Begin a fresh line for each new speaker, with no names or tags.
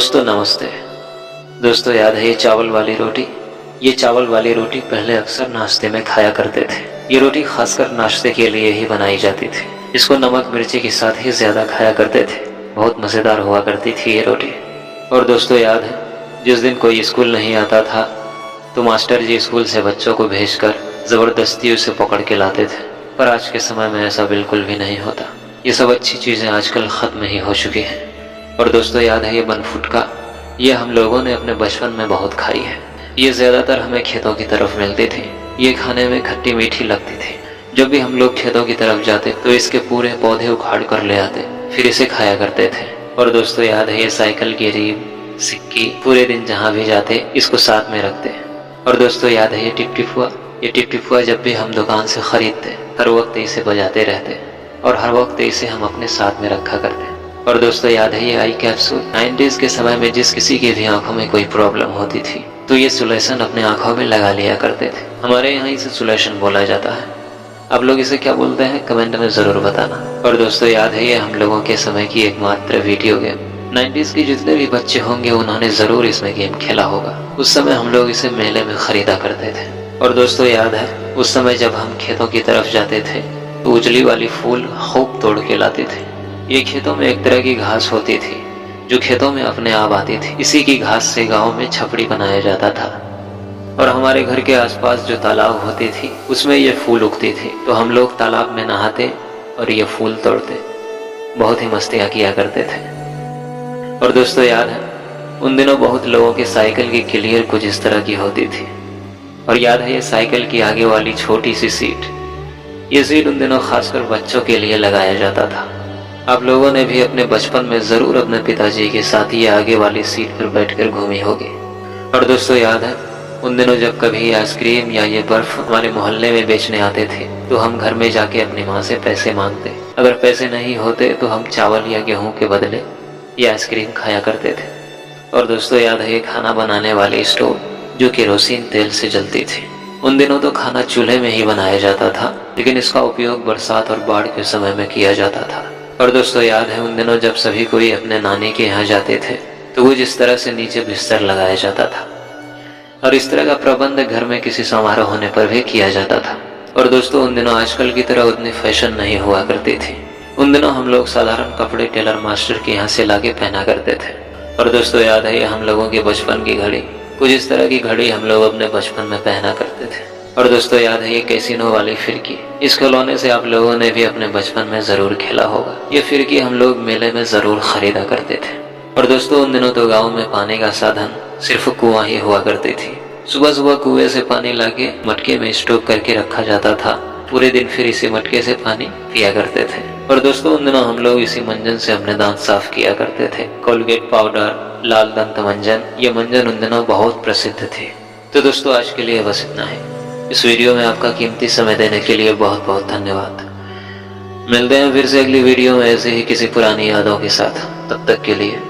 दोस्तों नमस्ते। दोस्तों याद है ये चावल वाली रोटी? ये चावल वाली रोटी पहले अक्सर नाश्ते में खाया करते थे। ये रोटी खासकर नाश्ते के लिए ही बनाई जाती थी। इसको नमक मिर्ची के साथ ही ज़्यादा खाया करते थे। बहुत मज़ेदार हुआ करती थी ये रोटी। और दोस्तों याद है जिस दिन कोई स्कूल नहीं आता था तो मास्टर जी स्कूल से बच्चों को भेजकर ज़बरदस्ती उसे पकड़ के लाते थे। पर आज के समय में ऐसा बिल्कुल भी नहीं होता। ये सब अच्छी चीज़ें आजकल ख़त्म ही हो चुकी हैं। और दोस्तों याद है ये बनफुटका? ये हम लोगों ने अपने बचपन में बहुत खाई है। ये ज़्यादातर हमें खेतों की तरफ मिलती थी। ये खाने में खट्टी मीठी लगती थी। जब भी हम लोग खेतों की तरफ जाते तो इसके पूरे पौधे उखाड़ कर ले आते, फिर इसे खाया करते थे। और दोस्तों याद है ये साइकिल की रीब सिक्की? पूरे दिन जहाँ भी जाते इसको साथ में रखते। और दोस्तों याद है ये टिपटिपुआ? ये टिपटिपुआ जब भी हम दुकान से खरीदते हर वक्त इसे बजाते रहते और हर वक्त इसे हम अपने साथ में रखा करते। और दोस्तों याद है ये आई कैप्सूल? 90s के समय में जिस किसी की भी आंखों में कोई प्रॉब्लम होती थी तो ये सोल्यूशन अपने आंखों में लगा लिया करते थे। हमारे यहाँ इसे सोल्यूशन बोला जाता है। आप लोग इसे क्या बोलते हैं कमेंट में ज़रूर बताना। और दोस्तों याद है ये हम लोगों के समय की एकमात्र वीडियो गेम? 90s के जितने भी बच्चे होंगे उन्होंने ज़रूर इसमें गेम खेला होगा। उस समय हम लोग इसे मेले में ख़रीदा करते थे। और दोस्तों याद है उस समय जब हम खेतों की तरफ जाते थे तो उजली वाली फूल खूब तोड़ के लाते थे। ये खेतों में एक तरह की घास होती थी जो खेतों में अपने आप आती थी। इसी की घास से गांव में छपड़ी बनाया जाता था। और हमारे घर के आसपास जो तालाब होती थी उसमें ये फूल उगती थी तो हम लोग तालाब में नहाते और ये फूल तोड़ते। बहुत ही मस्तियाँ किया करते थे। और दोस्तों याद है उन दिनों बहुत लोगों के साइकिल की क्लियर कुछ इस तरह की होती थी। और याद है ये साइकिल की आगे वाली छोटी सी सीट? ये सीट उन दिनों खासकर बच्चों के लिए लगाया जाता था। आप लोगों ने भी अपने बचपन में ज़रूर अपने पिताजी के साथ ये आगे वाली सीट पर बैठकर घूमी होगी। और दोस्तों याद है उन दिनों जब कभी आइसक्रीम या ये बर्फ़ हमारे मोहल्ले में बेचने आते थे तो हम घर में जाके अपनी माँ से पैसे मांगते। अगर पैसे नहीं होते तो हम चावल या गेहूँ के बदले ये आइसक्रीम खाया करते थे। और दोस्तों याद है ये खाना बनाने वाली स्टोव जो केरोसिन तेल से जलती थी? उन दिनों तो खाना चूल्हे में ही बनाया जाता था लेकिन इसका उपयोग बरसात और बाढ़ के समय में किया जाता था। और दोस्तों याद है उन दिनों जब सभी कोई अपने नानी के यहाँ जाते थे तो वो जिस तरह से नीचे बिस्तर लगाया जाता था और इस तरह का प्रबंध घर में किसी समारोह होने पर भी किया जाता था। और दोस्तों उन दिनों आजकल की तरह उतनी फैशन नहीं हुआ करती थी। उन दिनों हम लोग साधारण कपड़े टेलर मास्टर के यहाँ से लाके पहना करते थे। और दोस्तों याद है ये हम लोगों के बचपन की घड़ी? कुछ इस तरह की घड़ी हम लोग अपने बचपन में पहना करते थे। और दोस्तों याद है ये कैसीनो वाली फिरकी? इस खिलौने से आप लोगों ने भी अपने बचपन में ज़रूर खेला होगा। ये फिरकी हम लोग मेले में ज़रूर खरीदा करते थे। और दोस्तों उन दिनों तो गांव में पानी का साधन सिर्फ कुआं ही हुआ करती थी। सुबह सुबह कुएं से पानी लाके मटके में स्टोर करके रखा जाता था। पूरे दिन फिर इसी मटके से पानी पिया करते थे। और दोस्तों उन दिनों हम लोग इसी मंजन से अपने दांत साफ किया करते थे। कोलगेट पाउडर, लाल दंत मंजन, ये मंजन उन दिनों बहुत प्रसिद्ध थे। तो दोस्तों आज के लिए बस इतना है। इस वीडियो में आपका कीमती समय देने के लिए बहुत बहुत धन्यवाद। मिलते हैं फिर से अगली वीडियो में ऐसे ही किसी पुरानी यादों के साथ। तब तक के लिए